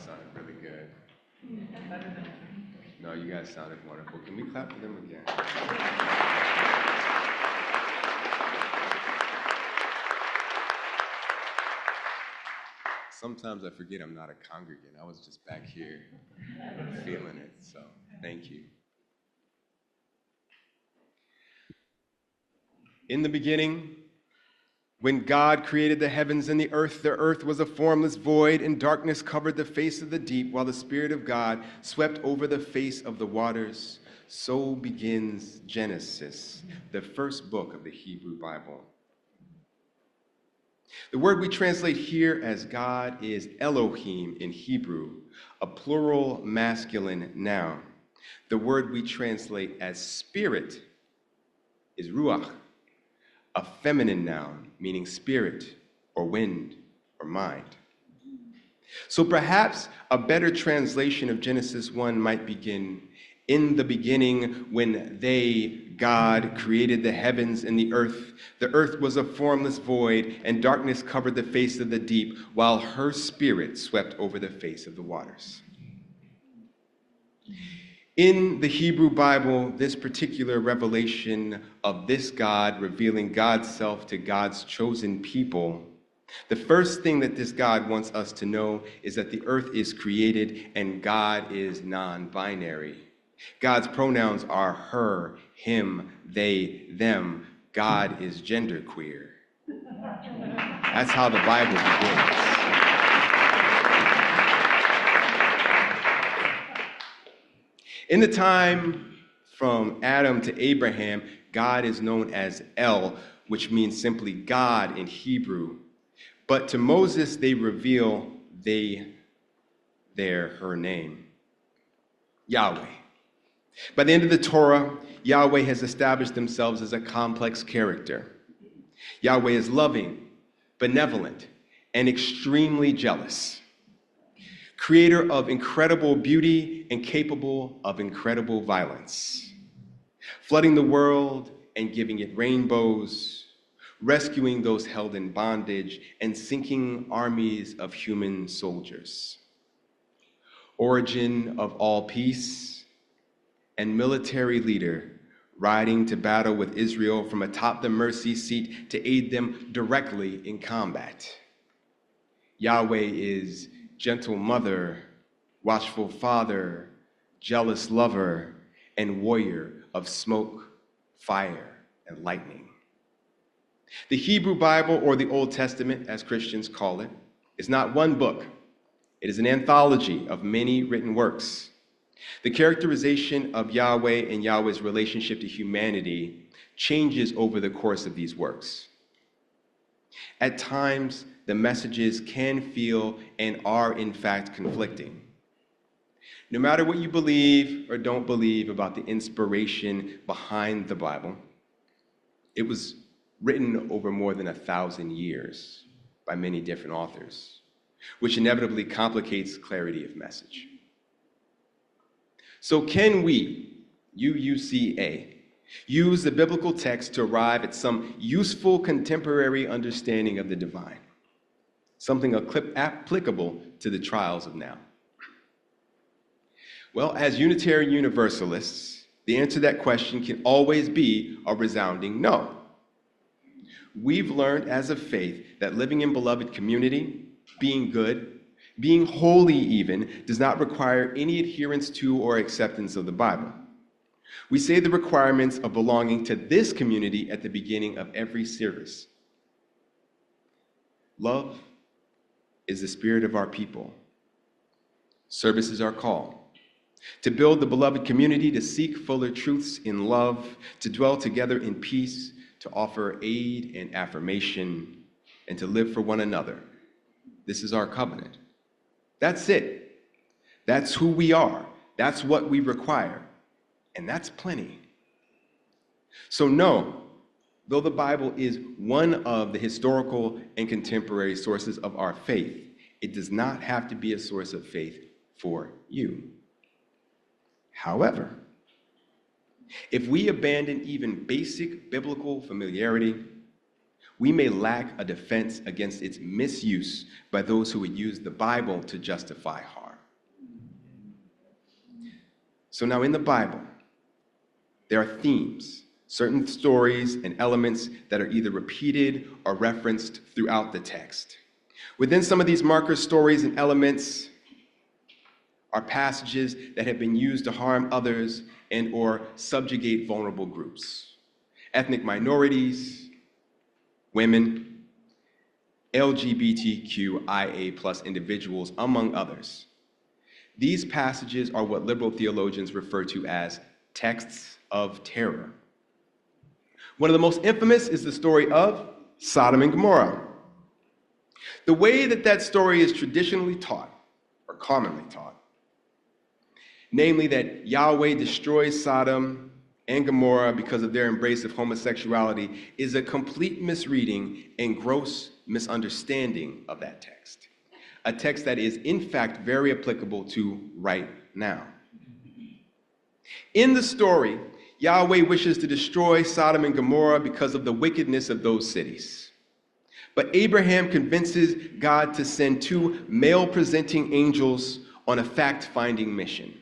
sounded really good. No, you guys sounded wonderful. Can we clap for them again? Sometimes I forget I'm not a congregant. I was just back here feeling it, so thank you. In the beginning, when God created the heavens and the earth was a formless void, and darkness covered the face of the deep, while the Spirit of God swept over the face of the waters. So begins Genesis, the first book of the Hebrew Bible. The word we translate here as God is Elohim in Hebrew, a plural masculine noun. The word we translate as spirit is ruach, a feminine noun meaning spirit or wind or mind. So perhaps a better translation of Genesis 1 might begin, in the beginning when God, created the heavens and the earth was a formless void, and darkness covered the face of the deep, while her spirit swept over the face of the waters. In the Hebrew Bible, this particular revelation of this God revealing God's self to God's chosen people, the first thing that this God wants us to know is that the earth is created and God is non-binary. God's pronouns are her, him, they, them. God is genderqueer. That's how the Bible begins. In the time from Adam to Abraham, God is known as El, which means simply God in Hebrew. But to Moses, they reveal her name, Yahweh. By the end of the Torah, Yahweh has established themselves as a complex character. Yahweh is loving, benevolent, and extremely jealous. Creator of incredible beauty and capable of incredible violence. Flooding the world and giving it rainbows, rescuing those held in bondage, and sinking armies of human soldiers. Origin of all peace, and military leader, riding to battle with Israel from atop the mercy seat to aid them directly in combat. Yahweh is gentle mother, watchful father, jealous lover, and warrior of smoke, fire, and lightning. The Hebrew Bible, or the Old Testament, as Christians call it, is not one book. It is an anthology of many written works. The characterization of Yahweh and Yahweh's relationship to humanity changes over the course of these works. At times, the messages can feel and are in fact conflicting. No matter what you believe or don't believe about the inspiration behind the Bible, it was written over more than 1,000 years by many different authors, which inevitably complicates clarity of message. So can we, UUCA, use the biblical text to arrive at some useful contemporary understanding of the divine, something applicable to the trials of now? Well, as Unitarian Universalists, the answer to that question can always be a resounding no. We've learned as a faith that living in beloved community, being good, being holy even, does not require any adherence to or acceptance of the Bible. We say the requirements of belonging to this community at the beginning of every service. Love is the spirit of our people. Service is our call. To build the beloved community, to seek fuller truths in love, to dwell together in peace, to offer aid and affirmation, and to live for one another. This is our covenant. That's it. That's who we are. That's what we require. And that's plenty. So no, though the Bible is one of the historical and contemporary sources of our faith, it does not have to be a source of faith for you. However, if we abandon even basic biblical familiarity, we may lack a defense against its misuse by those who would use the Bible to justify harm. So now in the Bible, there are themes, certain stories and elements that are either repeated or referenced throughout the text. Within some of these marker stories and elements are passages that have been used to harm others and or subjugate vulnerable groups, ethnic minorities, women, LGBTQIA+ individuals, among others. These passages are what liberal theologians refer to as texts of terror. One of the most infamous is the story of Sodom and Gomorrah. The way that story is traditionally taught, or commonly taught, namely that Yahweh destroys Sodom and Gomorrah because of their embrace of homosexuality, is a complete misreading and gross misunderstanding of that text. A text that is, in fact, very applicable to right now. In the story, Yahweh wishes to destroy Sodom and Gomorrah because of the wickedness of those cities. But Abraham convinces God to send 2 male-presenting angels on a fact-finding mission.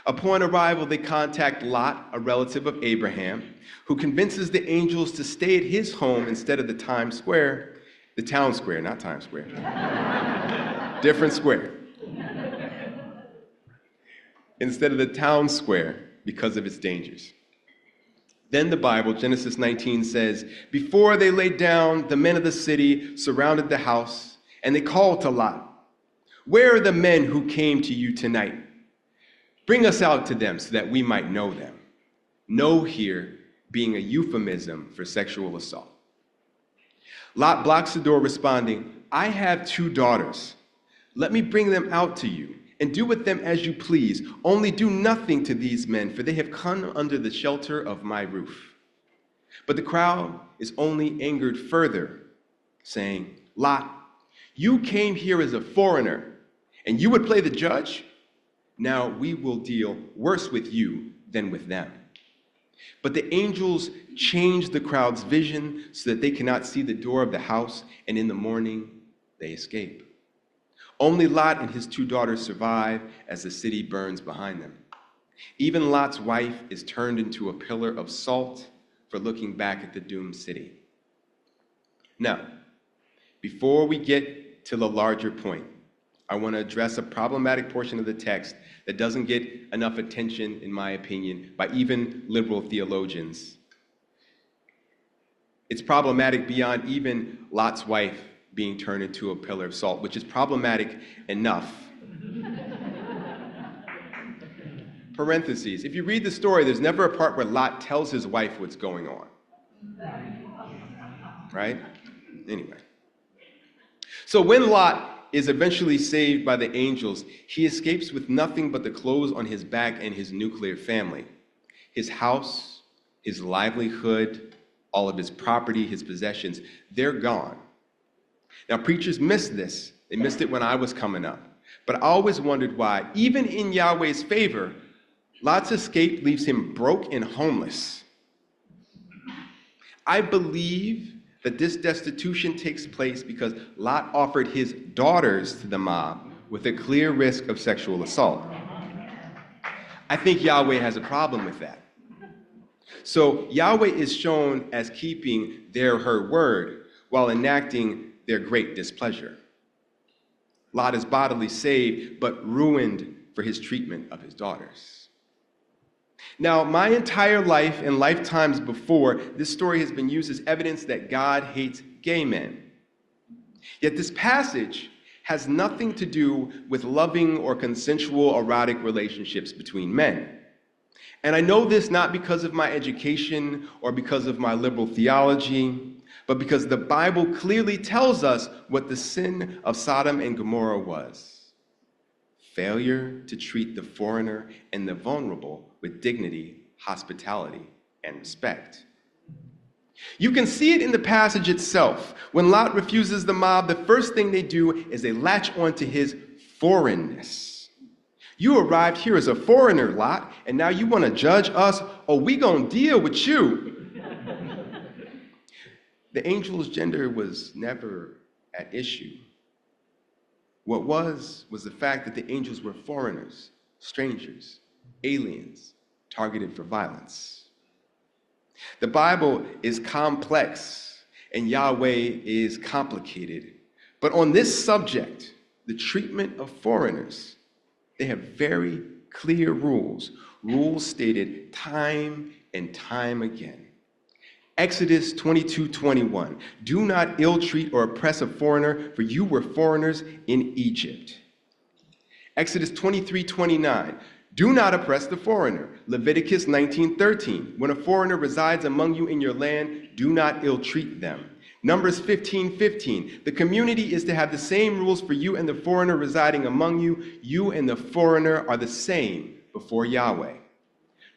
Upon arrival, they contact Lot, a relative of Abraham, who convinces the angels to stay at his home instead of the town square, not Times Square. Different square. Instead of the town square because of its dangers. Then the Bible, Genesis 19, says, before they laid down, the men of the city surrounded the house, and they called to Lot, where are the men who came to you tonight? Bring us out to them so that we might know them. Know here being a euphemism for sexual assault. Lot blocks the door, responding, I have 2 daughters. Let me bring them out to you, and do with them as you please. Only do nothing to these men, for they have come under the shelter of my roof. But the crowd is only angered further, saying, Lot, you came here as a foreigner, and you would play the judge? Now we will deal worse with you than with them. But the angels change the crowd's vision so that they cannot see the door of the house, and in the morning they escape. Only Lot and his 2 daughters survive as the city burns behind them. Even Lot's wife is turned into a pillar of salt for looking back at the doomed city. Now, before we get to the larger point, I want to address a problematic portion of the text that doesn't get enough attention, in my opinion, by even liberal theologians. It's problematic beyond even Lot's wife being turned into a pillar of salt, which is problematic enough. Parentheses, if you read the story, there's never a part where Lot tells his wife what's going on. Right? Anyway. So when Lot is eventually saved by the angels, he escapes with nothing but the clothes on his back and his nuclear family. His house, his livelihood, all of his property, his possessions, they're gone. Now, preachers miss this. They missed it when I was coming up. But I always wondered why, even in Yahweh's favor, Lot's escape leaves him broke and homeless. I believe that this destitution takes place because Lot offered his daughters to the mob with a clear risk of sexual assault. I think Yahweh has a problem with that. So Yahweh is shown as keeping her word while enacting their great displeasure. Lot is bodily saved, but ruined for his treatment of his daughters. Now, my entire life and lifetimes before, this story has been used as evidence that God hates gay men. Yet this passage has nothing to do with loving or consensual erotic relationships between men. And I know this not because of my education or because of my liberal theology, but because the Bible clearly tells us what the sin of Sodom and Gomorrah was. Failure to treat the foreigner and the vulnerable with dignity, hospitality, and respect. You can see it in the passage itself. When Lot refuses the mob, the first thing they do is they latch onto his foreignness. You arrived here as a foreigner, Lot, and now you want to judge us? Oh, we gonna deal with you. The angel's gender was never at issue. What was the fact that the angels were foreigners, strangers, aliens targeted for violence. The Bible is complex and Yahweh is complicated. But on this subject, the treatment of foreigners, they have very clear rules stated time and time again. Exodus 22:21, do not ill-treat or oppress a foreigner, for you were foreigners in Egypt. Exodus 23:29, do not oppress the foreigner. Leviticus 19:13, when a foreigner resides among you in your land, do not ill-treat them. Numbers 15:15, the community is to have the same rules for you and the foreigner residing among you. You and the foreigner are the same before Yahweh.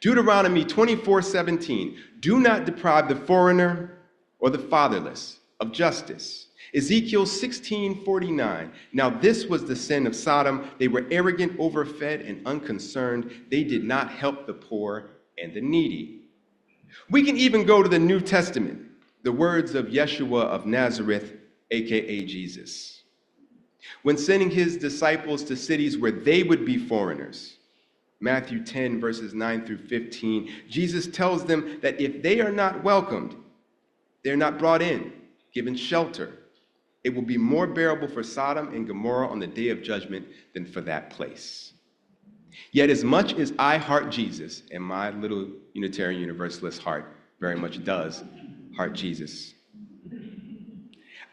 Deuteronomy 24:17, do not deprive the foreigner or the fatherless of justice. Ezekiel 16:49, now this was the sin of Sodom. They were arrogant, overfed, and unconcerned. They did not help the poor and the needy. We can even go to the New Testament, the words of Yeshua of Nazareth, aka Jesus. When sending his disciples to cities where they would be foreigners, Matthew 10, verses 9 through 15, Jesus tells them that if they are not welcomed, they're not brought in, given shelter, it will be more bearable for Sodom and Gomorrah on the day of judgment than for that place. Yet as much as I heart Jesus, and my little Unitarian Universalist heart very much does heart Jesus,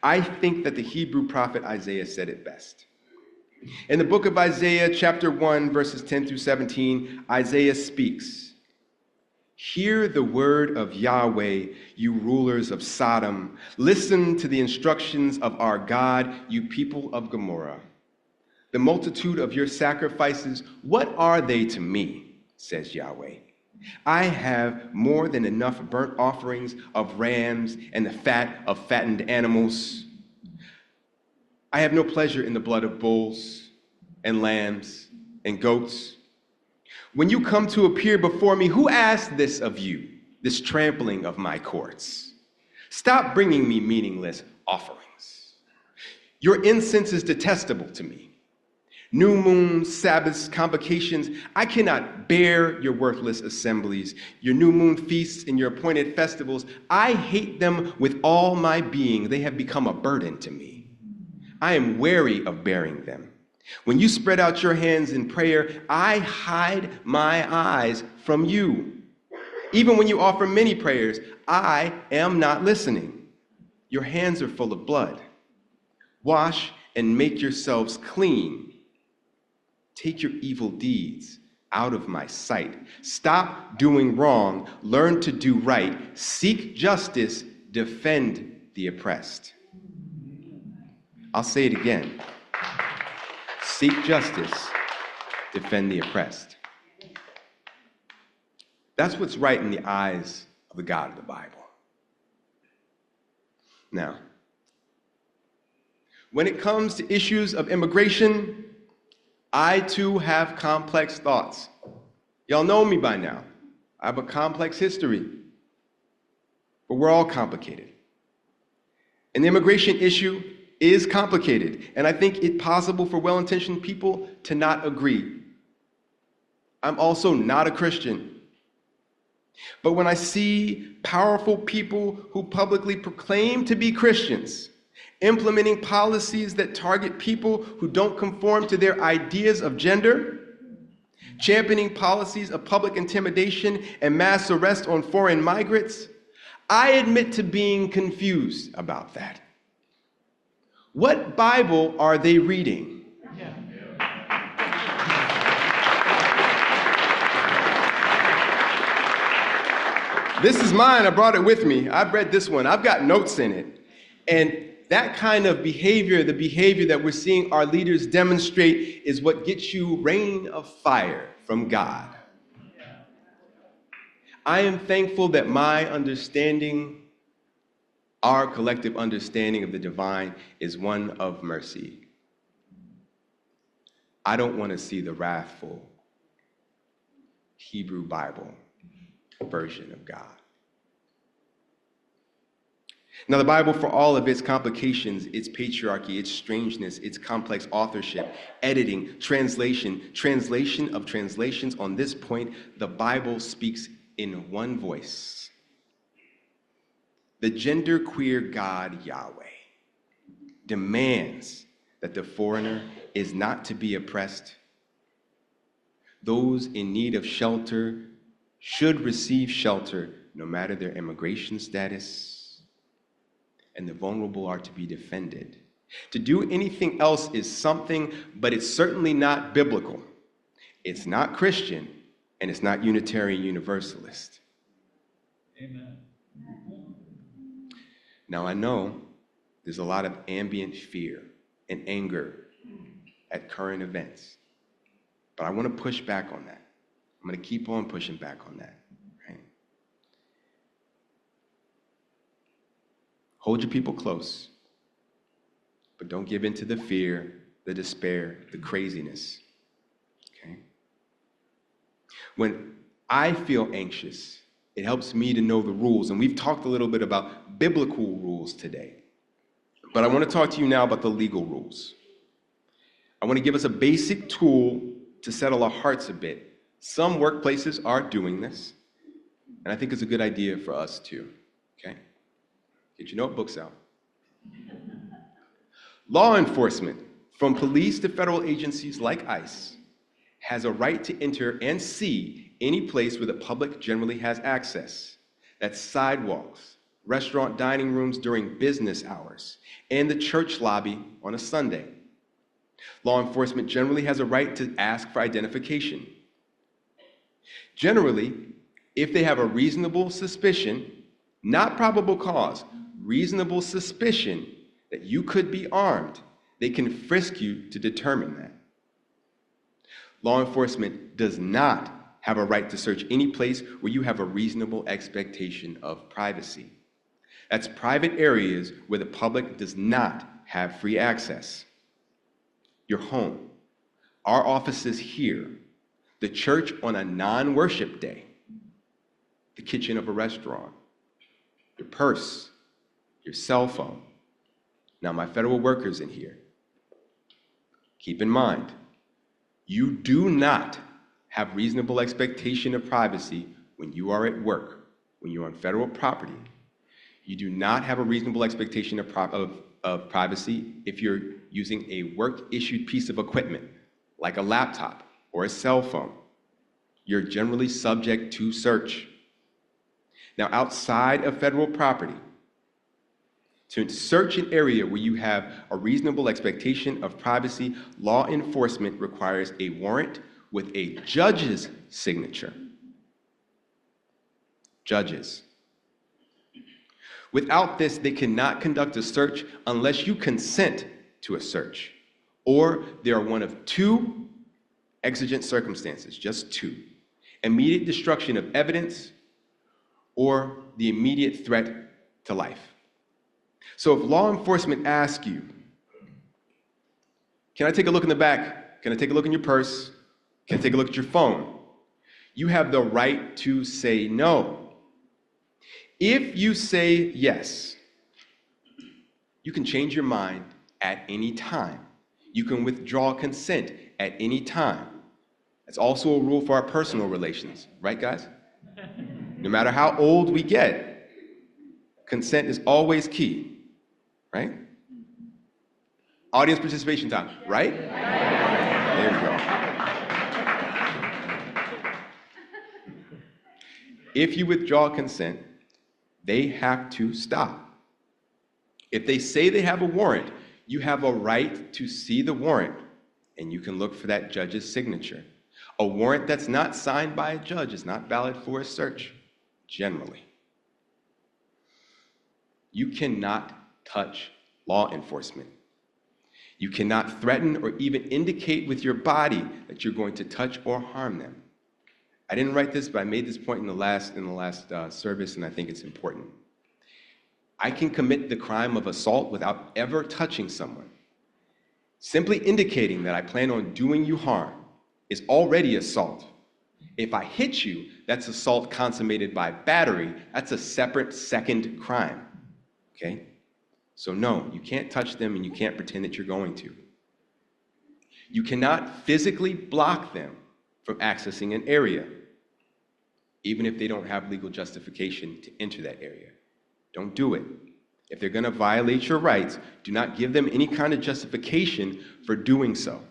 I think that the Hebrew prophet Isaiah said it best. In the book of Isaiah, chapter 1, verses 10 through 17, Isaiah speaks, hear the word of Yahweh, you rulers of Sodom. Listen to the instructions of our God, you people of Gomorrah. The multitude of your sacrifices, what are they to me, says Yahweh? I have more than enough burnt offerings of rams and the fat of fattened animals. I have no pleasure in the blood of bulls and lambs and goats. When you come to appear before me, who asked this of you, this trampling of my courts? Stop bringing me meaningless offerings. Your incense is detestable to me. New moons, Sabbaths, convocations, I cannot bear your worthless assemblies, your new moon feasts and your appointed festivals. I hate them with all my being. They have become a burden to me. I am wary of bearing them. When you spread out your hands in prayer, I hide my eyes from you. Even when you offer many prayers, I am not listening. Your hands are full of blood. Wash and make yourselves clean. Take your evil deeds out of my sight. Stop doing wrong. Learn to do right. Seek justice. Defend the oppressed. I'll say it again. Seek justice. Defend the oppressed. That's what's right in the eyes of the God of the Bible. Now, when it comes to issues of immigration, I too have complex thoughts. Y'all know me by now. I have a complex history. But we're all complicated. And the immigration issue is complicated, and I think it's possible for well-intentioned people to not agree. I'm also not a Christian. But when I see powerful people who publicly proclaim to be Christians, implementing policies that target people who don't conform to their ideas of gender, championing policies of public intimidation and mass arrest on foreign migrants, I admit to being confused about that. What Bible are they reading? This is mine. I brought it with me. I've read this one. I've got notes in it. And that kind of behavior, the behavior that we're seeing our leaders demonstrate, is what gets you rain of fire from God. I am thankful that my understanding, our collective understanding of the divine, is one of mercy. I don't want to see the wrathful Hebrew Bible version of God. Now, the Bible, for all of its complications, its patriarchy, its strangeness, its complex authorship, editing, translation of translations, on this point, the Bible speaks in one voice. The genderqueer God, Yahweh, demands that the foreigner is not to be oppressed. Those in need of shelter should receive shelter, no matter their immigration status. And the vulnerable are to be defended. To do anything else is something, but it's certainly not biblical. It's not Christian, and it's not Unitarian Universalist. Amen. Now, I know there's a lot of ambient fear and anger at current events, but I want to push back on that. I'm going to keep on pushing back on that. Hold your people close, but don't give in to the fear, the despair, the craziness, okay? When I feel anxious, it helps me to know the rules, and we've talked a little bit about biblical rules today, but I want to talk to you now about the legal rules. I want to give us a basic tool to settle our hearts a bit. Some workplaces are doing this, and I think it's a good idea for us too, okay? Get your notebooks out. Law enforcement, from police to federal agencies like ICE, has a right to enter and see any place where the public generally has access. That's sidewalks, restaurant dining rooms during business hours, and the church lobby on a Sunday. Law enforcement generally has a right to ask for identification. Generally, if they have a reasonable suspicion, not probable cause, reasonable suspicion that you could be armed, they can frisk you to determine that. Law enforcement does not have a right to search any place where you have a reasonable expectation of privacy. That's private areas where the public does not have free access. Your home, our offices here, the church on a non-worship day, the kitchen of a restaurant, your purse, your cell phone. Now, my federal workers in here, keep in mind, you do not have reasonable expectation of privacy when you are at work, when you're on federal property. You do not have a reasonable expectation of privacy if you're using a work-issued piece of equipment, like a laptop or a cell phone. You're generally subject to search. Now, outside of federal property, to search an area where you have a reasonable expectation of privacy, law enforcement requires a warrant with a judge's signature. Judges. Without this, they cannot conduct a search unless you consent to a search, or there are one of two exigent circumstances, just two: immediate destruction of evidence or the immediate threat to life. So if law enforcement asks you, can I take a look in the back? Can I take a look in your purse? Can I take a look at your phone? You have the right to say no. If you say yes, you can change your mind at any time. You can withdraw consent at any time. That's also a rule for our personal relations, right, guys? No matter how old we get, consent is always key. Right? Audience participation time, right? There we go. If you withdraw consent, they have to stop. If they say they have a warrant, you have a right to see the warrant, and you can look for that judge's signature. A warrant that's not signed by a judge is not valid for a search, generally. You cannot touch law enforcement. You cannot threaten or even indicate with your body that you're going to touch or harm them. I didn't write this, but I made this point in the last service, and I think it's important. I can commit the crime of assault without ever touching someone. Simply indicating that I plan on doing you harm is already assault. If I hit you, that's assault consummated by battery. That's a separate second crime. Okay? So no, you can't touch them and you can't pretend that you're going to. You cannot physically block them from accessing an area, even if they don't have legal justification to enter that area. Don't do it. If they're going to violate your rights, do not give them any kind of justification for doing so.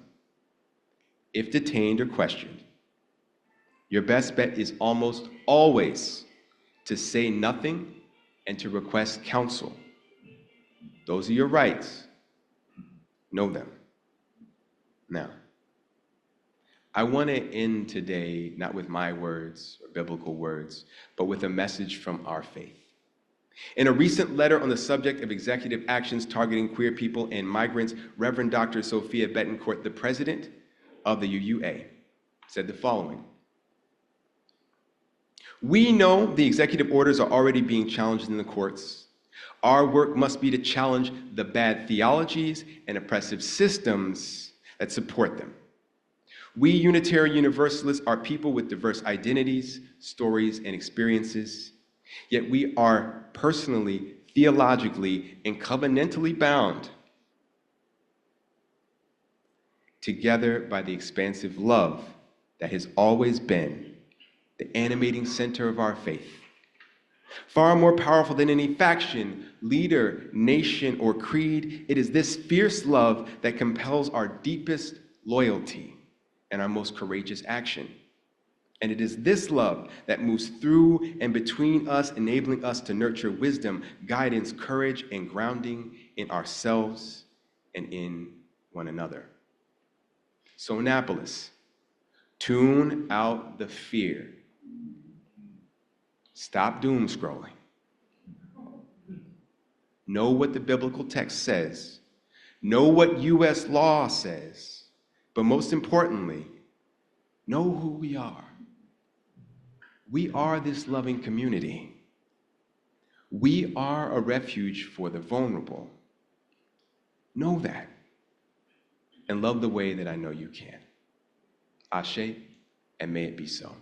If detained or questioned, your best bet is almost always to say nothing and to request counsel. Those are your rights. Know them. Now, I want to end today not with my words or biblical words, but with a message from our faith. In a recent letter on the subject of executive actions targeting queer people and migrants, Reverend Dr. Sophia Betancourt, the president of the UUA, said the following: "We know the executive orders are already being challenged in the courts. Our work must be to challenge the bad theologies and oppressive systems that support them. We Unitarian Universalists are people with diverse identities, stories, and experiences, yet we are personally, theologically, and covenantally bound together by the expansive love that has always been the animating center of our faith. Far more powerful than any faction, leader, nation, or creed, it is this fierce love that compels our deepest loyalty and our most courageous action. And it is this love that moves through and between us, enabling us to nurture wisdom, guidance, courage, and grounding in ourselves and in one another. So Annapolis, tune out the fear. Stop doom scrolling. Know what the biblical text says. Know what U.S. law says. But most importantly, know who we are. We are this loving community. We are a refuge for the vulnerable. Know that and love the way that I know you can. Ashe, and may it be so.